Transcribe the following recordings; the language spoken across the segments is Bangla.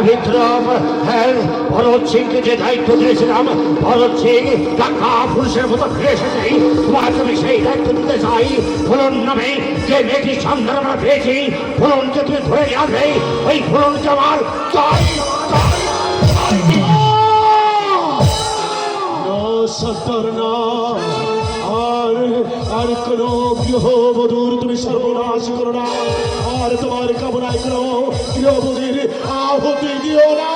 বিক্রম, হ্যাঁ, ভরত সিংকে যে দায়িত্ব দিয়েছিলাম, ভরত সিং টাকা পুরুষের মতো ফিরে এসেছে। তোমাকে আমি সেই দায়িত্ব দিতে চাই। ফুলন নামে যে মেয়েটির সন্ধান আমরা পেয়েছি, ফুলনকে তুমি ধরে নিয়ে আসবে। ওই ফুলনকে আমার চাই। সত্তর না, আর কোন গৃহবধূর তুমি সর্বনাশ করো না, আর তোমার কামনায় কোন গৃহবধূর আহুতি দিও না।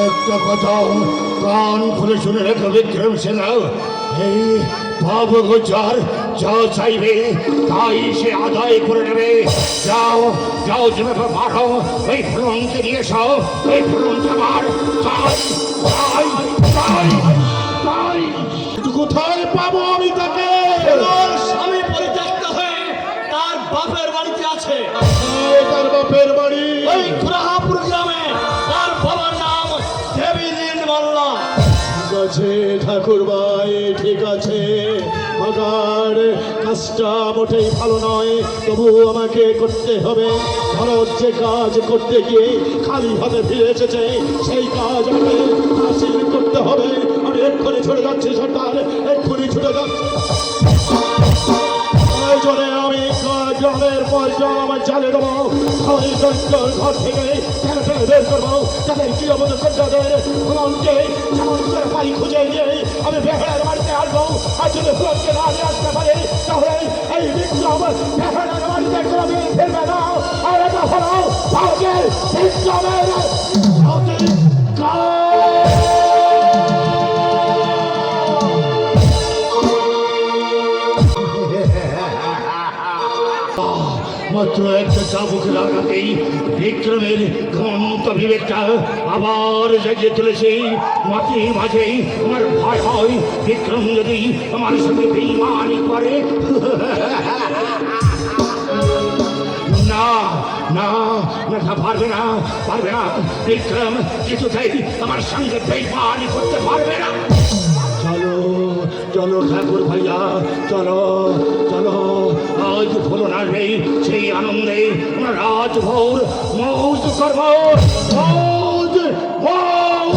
একটা কথা কান খুলে শুনে রেখো বিক্রম সেনা, এই বাবু গোচার যা চাইবে তাই সে আদায় করে নেবে। যাও যাও, যেভাবে পারো ওই ফুলনকে নিয়ে এসো। ওই ফুলনকে আমার চাই চাই চাই চাই। কোথায় পাবো আমি তাকে? স্বামী পরিত্যক্ত হয়ে তার বাপের বাড়িতে আছে। তার বাপের বাড়ি ওই খুরাহাপুর গ্রামে। তার বাবার নাম দেবীদিন মাল্লা। ঠিক আছে ঠাকুর ভাই, ঠিক আছে, মগার কাজটা মোটেই ভালো নয়, তবু আমাকে করতে হবে। ভরত যে কাজ করতে গিয়ে খালি হাতে ফিরে এসেছে, সেই কাজ আমাকে হাসিল করতে হবে। আমি এক্ষুনি ছুটে যাচ্ছি সরকার, এক্ষুনি ছুটে যাচ্ছি। প্রয়োজনে আমি গ্রামের পর গ্রাম চালে দেবো। আমি ঘর থেকে ঠেলে বের করবো, তাদের কি অবদান তাদের ফুলনকে যেমন করে পাই খুঁজে নিয়ে আমি বেহার বাড়িতে আসবো। আর যদি ফুলনকে না নিয়ে আসতে পারি, তাহলে এই বিক্রম বেহার বাড়িতে গ্রামে ফিরবে না। আর এটা হলো ভারতের বিক্রমের মাত্র একটা চাবুক লাগাতেই বিক্রমের ঘন্ট বিবেকটা আবার জেগে তুলেছে। মাঝে মাঝে আমার ভয় হয়, বিক্রম যদি আমার সঙ্গে বেইমানি করে। না না না, পারবে না, পারবে না। বিক্রম কিছুতেই আমার সঙ্গে বেইমানি করতে পারবে না। চলো চলো ঠাকুর ভাইয়া, চলো চলো, আজ ফুলন আসবে, সেই আনন্দে আমরা রাতভর মৌজ করব। মৌজ মৌজ।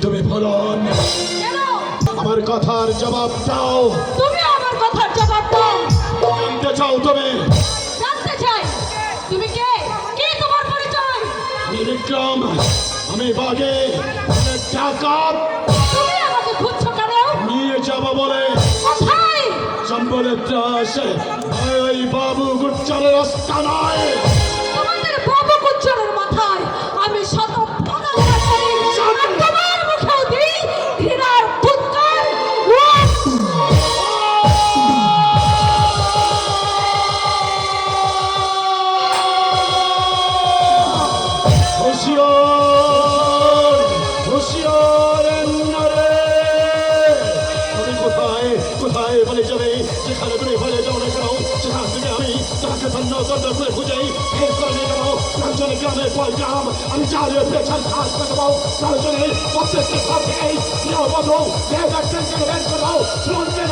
তুমি ফুলন, আমার কথার জবাব দাও। তুমি আমার কথার জবাব দাও। জানতে চাও তুমি? জানতে চাই তুমি কে, কি তোমার পরিচয়? আমি বিক্রম, আমি বাগে ডাকাত। তুমি আমাকে খুঁজছো কেন? নিয়ে যাবো বলে। কোথায়? সম্বলের ত্রাসে ওই বাবু গুচ্চারের আস্তানায়। তোমাদের বাবু গুচ্চারের মাথায় আমি শত পদাঘাত করি, আর তোমার মুখেও দিই ঘৃণার ফুৎকার। হুঁশিয়ার হুঁশিয়ার নারে, তুমি কোথায় কোথায় বলে যাবে? যেখানে তুমি বলে যাও না কেন, সেখান থেকে আমি তোমাকে ধন্য করে খুঁজে বের করে নিয়ে যাবো। প্রয়োজনে গ্রামের পর গ্রাম আমি চালিয়ে পেছন কাজ করে দেবো প্রয়োজনে প্রত্যেকটি ঘর থেকে গৃহবধূ বের করে দাও শ্রমকে